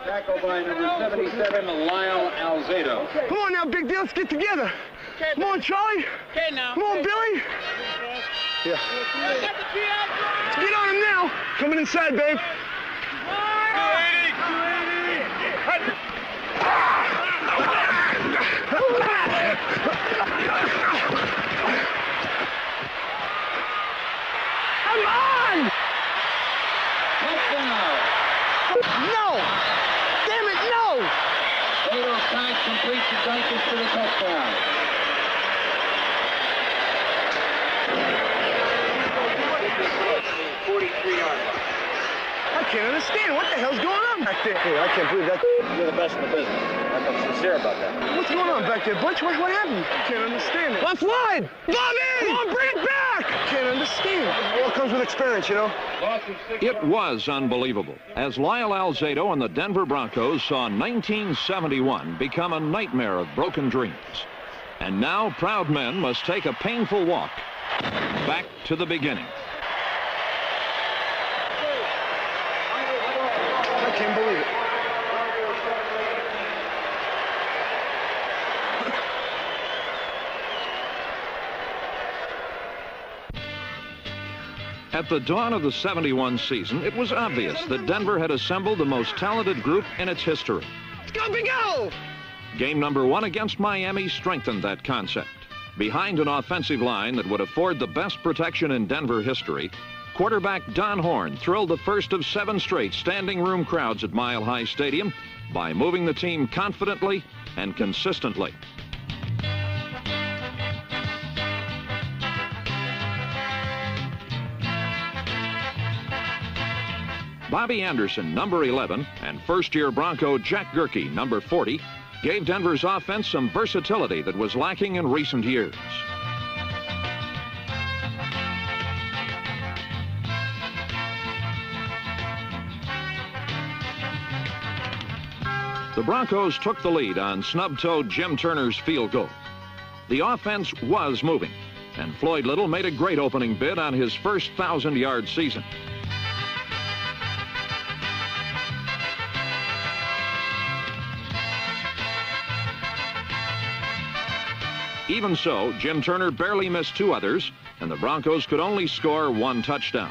Tackle by number 77, Lyle Alzado. Come on now, big deal. Let's get together. Come on, Charlie. Okay, now. Come on, Billy. Yeah. Let's get on him now. Coming inside, babe. 280. Come on! Touchdown. No! Damn it, no! Little Kite completes the Broncos to the touchdown. I can't understand. What the hell's going on back there? Hey, I can't believe that. You're the best in the business. I'm sincere about that. What's going on back there, Butch? What happened? I can't understand it. Left line! Bobby! Come on, bring it back! I can't understand. It all comes with experience, you know? It was unbelievable, as Lyle Alzado and the Denver Broncos saw 1971 become a nightmare of broken dreams. And now proud men must take a painful walk back to the beginning. I can't believe it. At the dawn of the '71 season, it was obvious that Denver had assembled the most talented group in its history. Let's go, Big O! Game number 1 against Miami strengthened that concept. Behind an offensive line that would afford the best protection in Denver history, quarterback Don Horn thrilled the first of 7 straight standing room crowds at Mile High Stadium by moving the team confidently and consistently. Bobby Anderson, number 11, and first-year Bronco Jack Gerke, number 40, gave Denver's offense some versatility that was lacking in recent years. The Broncos took the lead on snub-toed Jim Turner's field goal. The offense was moving, and Floyd Little made a great opening bid on his first 1,000-yard season. Even so, Jim Turner barely missed 2 others, and the Broncos could only score 1 touchdown.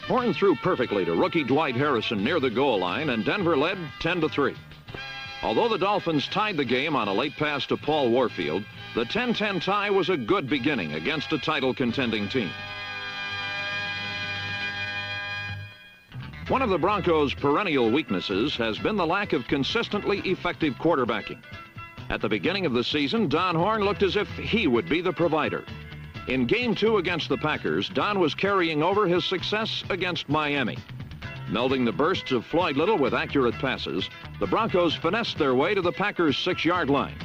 Horn threw perfectly to rookie Dwight Harrison near the goal line, and Denver led 10-3. Although the Dolphins tied the game on a late pass to Paul Warfield, the 10-10 tie was a good beginning against a title-contending team. One of the Broncos' perennial weaknesses has been the lack of consistently effective quarterbacking. At the beginning of the season, Don Horn looked as if he would be the provider. In Game 2 against the Packers, Don was carrying over his success against Miami. Melding the bursts of Floyd Little with accurate passes, the Broncos finessed their way to the Packers' 6-yard line.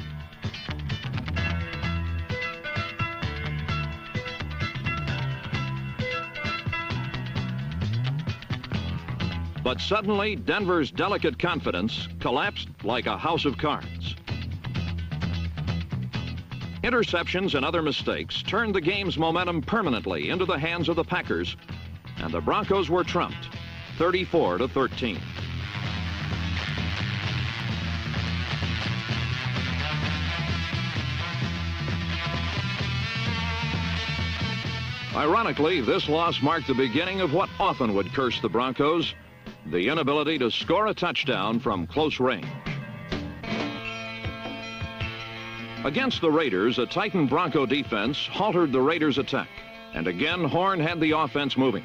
But suddenly, Denver's delicate confidence collapsed like a house of cards. Interceptions and other mistakes turned the game's momentum permanently into the hands of the Packers, and the Broncos were trumped, 34-13. Ironically, this loss marked the beginning of what often would curse the Broncos, the inability to score a touchdown from close range. Against the Raiders, a Titan Bronco defense halted the Raiders' attack, and again Horn had the offense moving.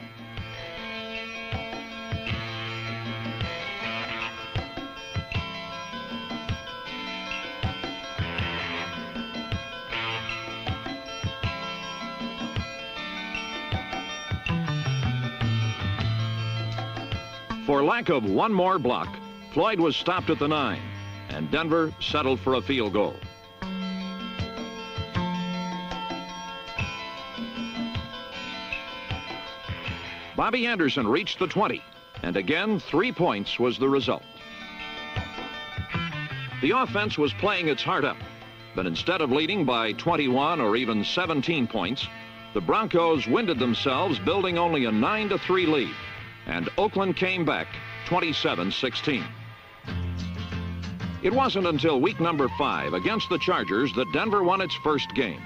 For lack of one more block, Floyd was stopped at the 9, and Denver settled for a field goal. Bobby Anderson reached the 20, and again 3 points was the result. The offense was playing its heart out, but instead of leading by 21 or even 17 points, the Broncos winded themselves, building only a 9-3 lead, and Oakland came back 27-16. It wasn't until week number 5 against the Chargers that Denver won its first game.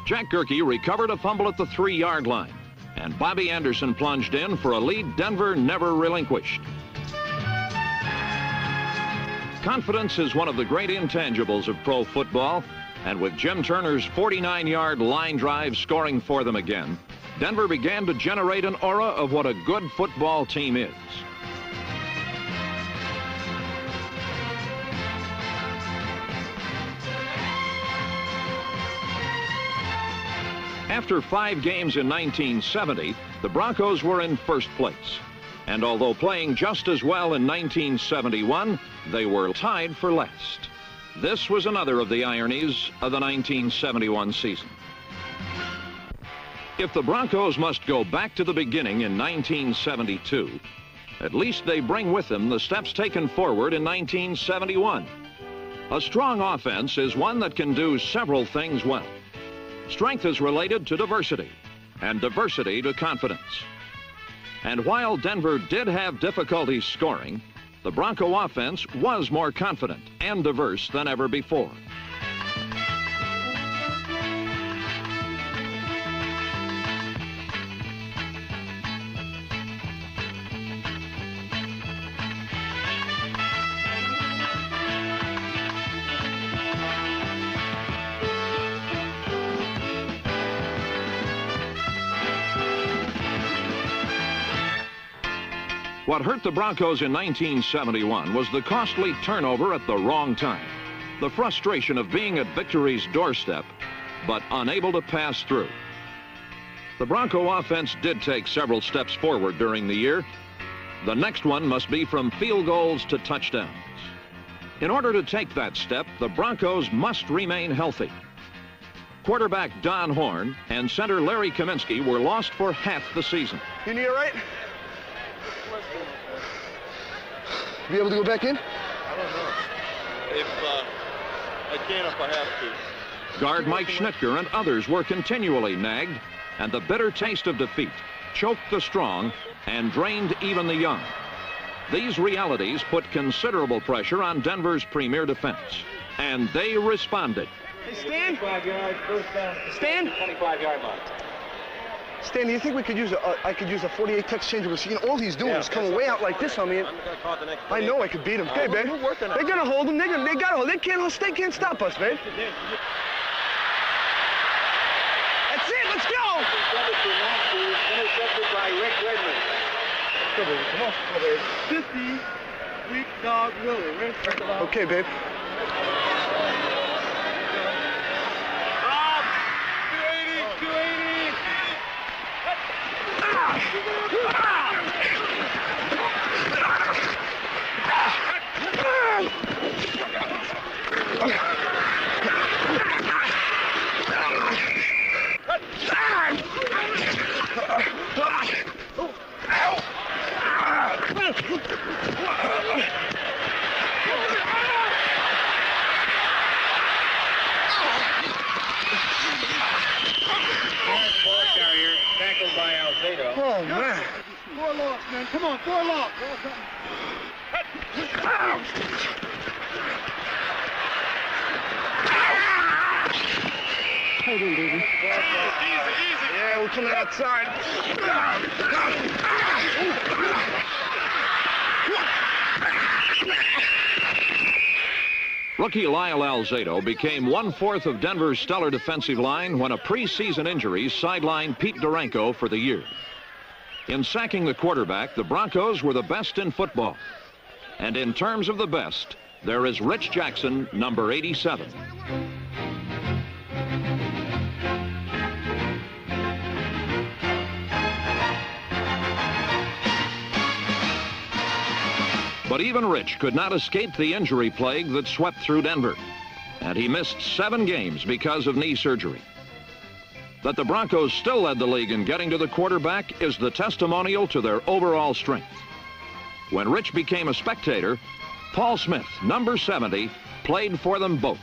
Jack Gerke recovered a fumble at the 3-yard line, and Bobby Anderson plunged in for a lead Denver never relinquished. Confidence is one of the great intangibles of pro football, and with Jim Turner's 49-yard line drive scoring for them again, Denver began to generate an aura of what a good football team is. After 5 games in 1970, the Broncos were in first place. And although playing just as well in 1971, they were tied for last. This was another of the ironies of the 1971 season. If the Broncos must go back to the beginning in 1972, at least they bring with them the steps taken forward in 1971. A strong offense is one that can do several things well. Strength is related to diversity, and diversity to confidence. And while Denver did have difficulty scoring, the Bronco offense was more confident and diverse than ever before. What hurt the Broncos in 1971 was the costly turnover at the wrong time, the frustration of being at victory's doorstep, but unable to pass through. The Bronco offense did take several steps forward during the year. The next one must be from field goals to touchdowns. In order to take that step, the Broncos must remain healthy. Quarterback Don Horn and center Larry Kaminsky were lost for half the season. You need it right? Be able to go back in? I don't know. If I can, if I have to. Guard Mike Schnitker and others were continually nagged, and the bitter taste of defeat choked the strong and drained even the young. These realities put considerable pressure on Denver's premier defense, and they responded. Hey, Stan? 25 yards, first down. Stan? 25-yard line. Stan, do you think we could use I could use a 48 text changeable? You know, all he's doing is coming way out like this on me. I'm gonna call the next I know I could beat him. Okay, babe. We're working on it. They're gonna hold him. They gotta hold. They can't stop us, babe. That's it. Let's go. Intercepted by Rick Redmond. Come on, come on. Come on, babe. 50, weak dog Willie. Okay, babe. Rob, 280, 280. Oh, man. 4 locks, man. Come on, 4 locks. Hold on, baby. Easy. Yeah, we're coming outside. Rookie Lyle Alzado became 1/4 of Denver's stellar defensive line when a preseason injury sidelined Pete Duranko for the year. In sacking the quarterback, the Broncos were the best in football. And in terms of the best, there is Rich Jackson, number 87. But even Rich could not escape the injury plague that swept through Denver, and he missed 7 games because of knee surgery. That the Broncos still led the league in getting to the quarterback is the testimonial to their overall strength. When Rich became a spectator, Paul Smith, number 70, played for them both.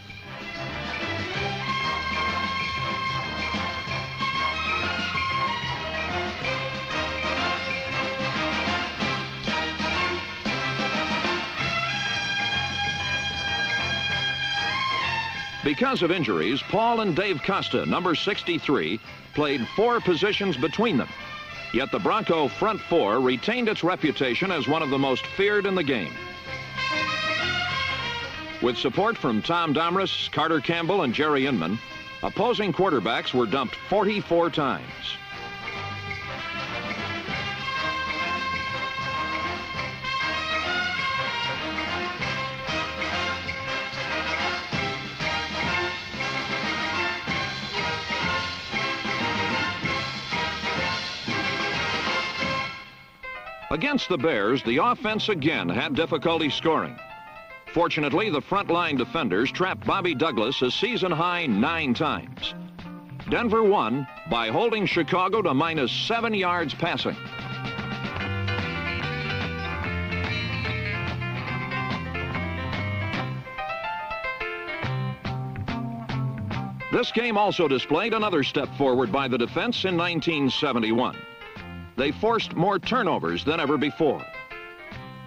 Because of injuries, Paul and Dave Costa, number 63, played 4 positions between them. Yet the Bronco front four retained its reputation as one of the most feared in the game. With support from Tom Domris, Carter Campbell, and Jerry Inman, opposing quarterbacks were dumped 44 times. Against the Bears, the offense again had difficulty scoring. Fortunately, the frontline defenders trapped Bobby Douglas a season-high 9 times. Denver won by holding Chicago to minus 7 yards passing. This game also displayed another step forward by the defense in 1971. They forced more turnovers than ever before.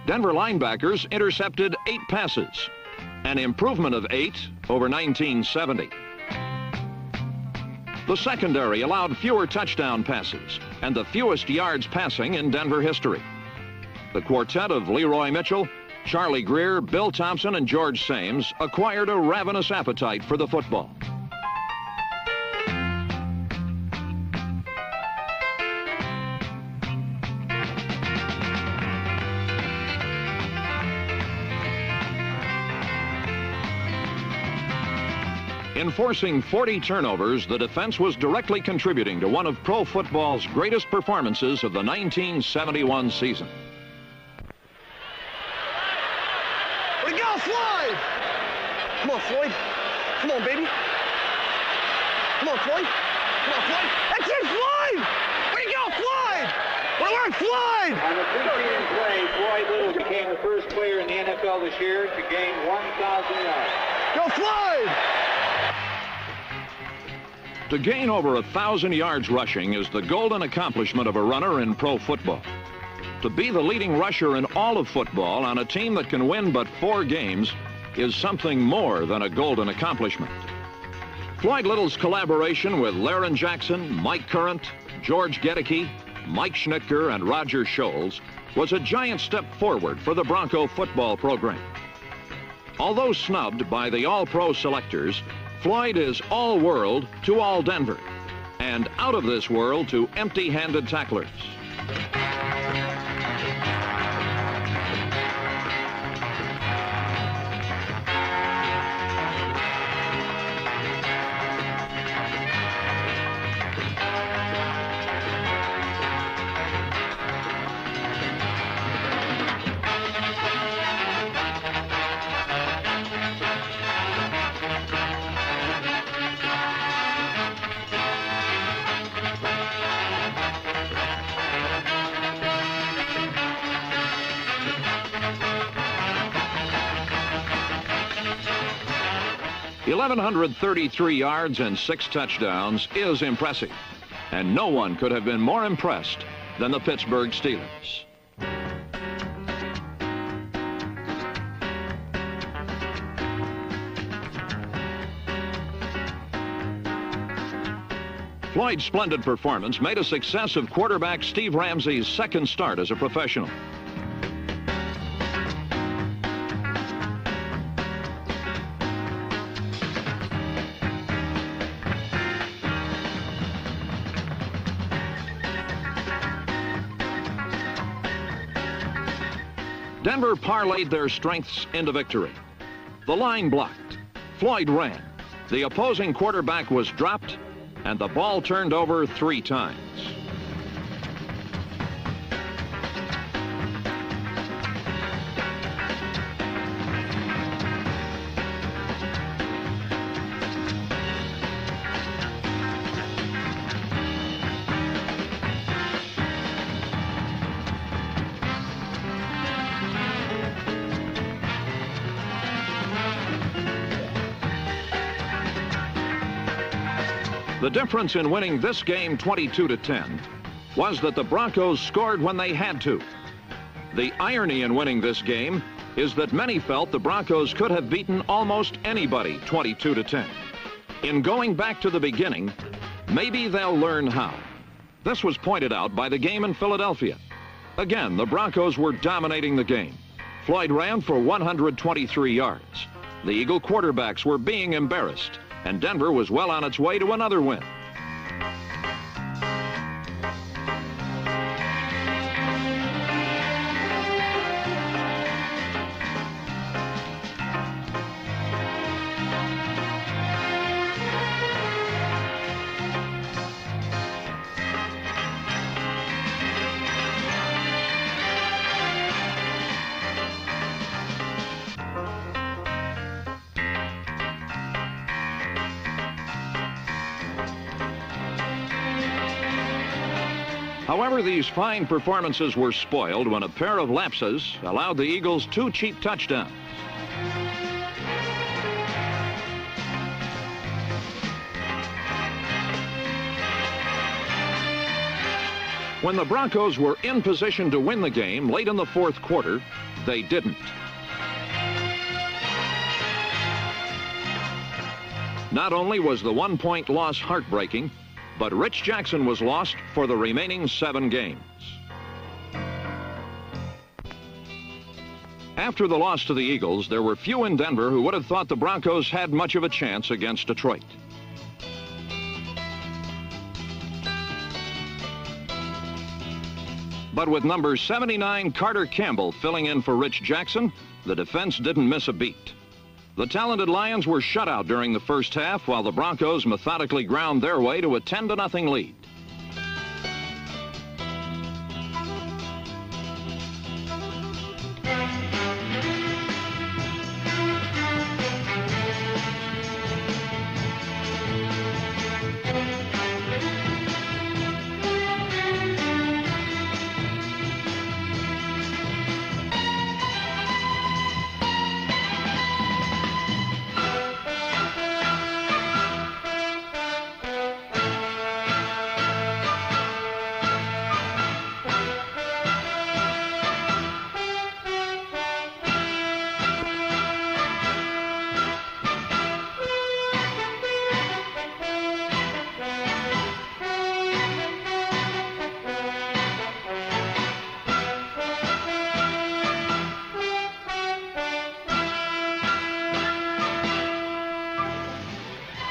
Denver linebackers intercepted 8 passes, an improvement of 8 over 1970. The secondary allowed fewer touchdown passes and the fewest yards passing in Denver history. The quartet of Leroy Mitchell, Charlie Greer, Bill Thompson, and George Sames acquired a ravenous appetite for the football. In forcing 40 turnovers, the defense was directly contributing to one of pro football's greatest performances of the 1971 season. Way to go, Floyd! Come on, Floyd. Come on, baby. Come on, Floyd. Come on, Floyd. That's it, Floyd! Way to go, Floyd! Way to work, Floyd! On the preceding play, Floyd Little became the first player in the NFL this year to gain 1,000 yards. Go, Floyd! To gain over 1,000 yards rushing is the golden accomplishment of a runner in pro football. To be the leading rusher in all of football on a team that can win but 4 games is something more than a golden accomplishment. Floyd Little's collaboration with Laren Jackson, Mike Current, George Gedicke, Mike Schnitker, and Roger Scholes was a giant step forward for the Bronco football program. Although snubbed by the All-Pro selectors, Floyd is all-world to all Denver, and out of this world to empty-handed tacklers. .133 yards and 6 touchdowns is impressive, and no one could have been more impressed than the Pittsburgh Steelers. Floyd's splendid performance made a success of quarterback Steve Ramsey's second start as a professional. Denver parlayed their strengths into victory. The line blocked. Floyd ran. The opposing quarterback was dropped, and the ball turned over 3 times. The difference in winning this game 22-10 was that the Broncos scored when they had to. The irony in winning this game is that many felt the Broncos could have beaten almost anybody 22-10. In going back to the beginning, maybe they'll learn how. This was pointed out by the game in Philadelphia. Again, the Broncos were dominating the game. Floyd ran for 123 yards. The Eagle quarterbacks were being embarrassed, and Denver was well on its way to another win. However, these fine performances were spoiled when a pair of lapses allowed the Eagles 2 cheap touchdowns. When the Broncos were in position to win the game late in the fourth quarter, they didn't. Not only was the 1-point loss heartbreaking, but Rich Jackson was lost for the remaining 7 games. After the loss to the Eagles, there were few in Denver who would have thought the Broncos had much of a chance against Detroit. But with number 79 Carter Campbell filling in for Rich Jackson, the defense didn't miss a beat. The talented Lions were shut out during the first half while the Broncos methodically ground their way to a 10-0 lead.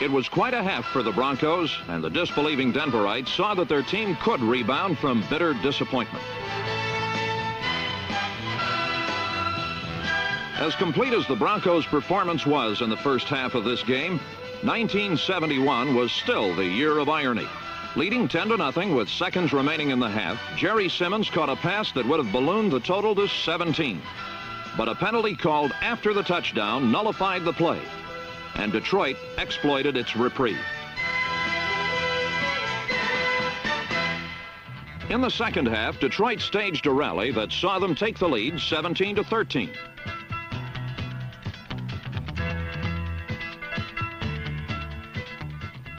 It was quite a half for the Broncos, and the disbelieving Denverites saw that their team could rebound from bitter disappointment. As complete as the Broncos' performance was in the first half of this game, 1971 was still the year of irony. Leading 10-0 with seconds remaining in the half, Jerry Simmons caught a pass that would have ballooned the total to 17. But a penalty called after the touchdown nullified the play, and Detroit exploited its reprieve. In the second half, Detroit staged a rally that saw them take the lead 17-13.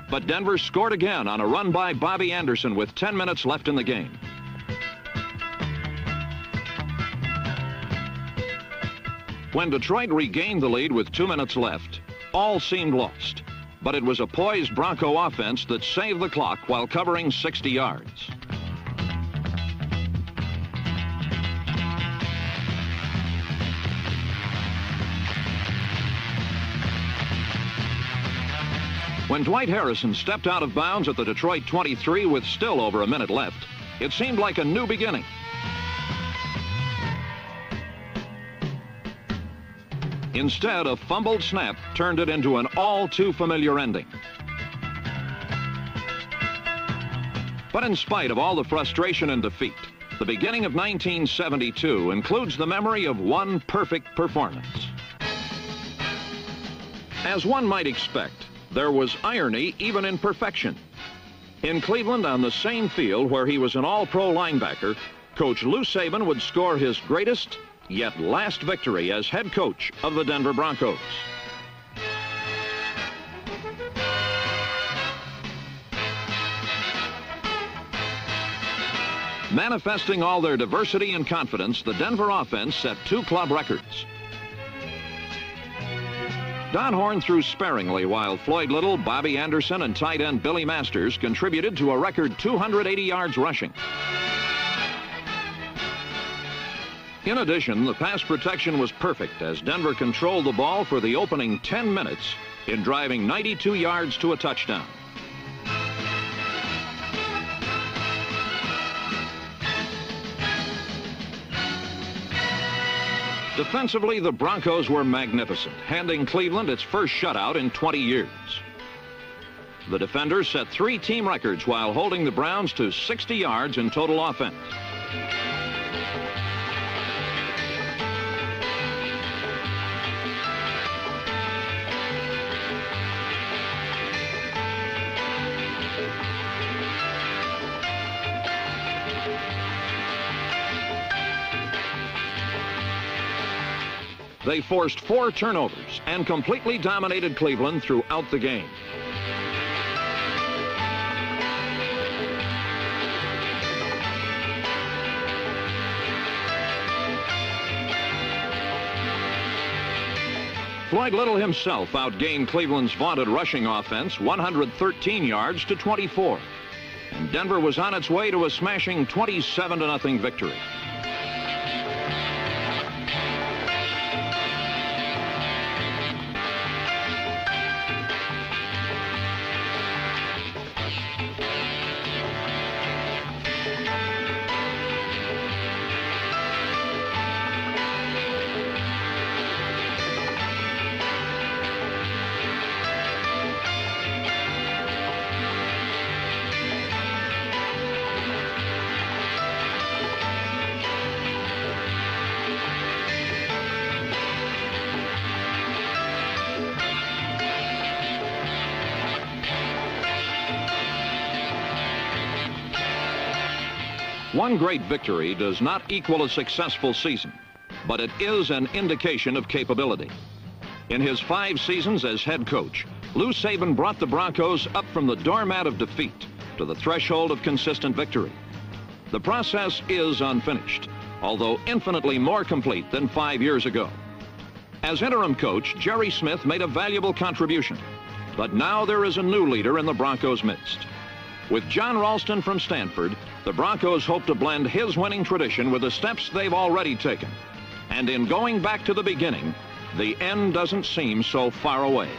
But Denver scored again on a run by Bobby Anderson with 10 minutes left in the game. When Detroit regained the lead with 2 minutes left, all seemed lost. But it was a poised Bronco offense that saved the clock while covering 60 yards. When Dwight Harrison stepped out of bounds at the Detroit 23 with still over a minute left, it seemed like a new beginning. Instead, a fumbled snap turned it into an all too familiar ending. But in spite of all the frustration and defeat, the beginning of 1972 includes the memory of one perfect performance. As one might expect, there was irony even in perfection. In Cleveland, on the same field where he was an all-pro linebacker, Coach Lou Saban would score his greatest yet last victory as head coach of the Denver Broncos. Manifesting all their diversity and confidence, the Denver offense set 2 club records. Don Horn threw sparingly, while Floyd Little, Bobby Anderson, and tight end Billy Masters contributed to a record 280 yards rushing. In addition, the pass protection was perfect as Denver controlled the ball for the opening 10 minutes in driving 92 yards to a touchdown. Defensively, the Broncos were magnificent, handing Cleveland its first shutout in 20 years. The defenders set 3 team records while holding the Browns to 60 yards in total offense. They forced 4 turnovers and completely dominated Cleveland throughout the game. Floyd Little himself outgained Cleveland's vaunted rushing offense 113 yards to 24. And Denver was on its way to a smashing 27-0 victory. One great victory does not equal a successful season, but it is an indication of capability. In his 5 seasons as head coach, Lou Saban brought the Broncos up from the doormat of defeat to the threshold of consistent victory. The process is unfinished, although infinitely more complete than 5 years ago. As interim coach, Jerry Smith made a valuable contribution, but now there is a new leader in the Broncos' midst. With John Ralston from Stanford, the Broncos hope to blend his winning tradition with the steps they've already taken. And in going back to the beginning, the end doesn't seem so far away.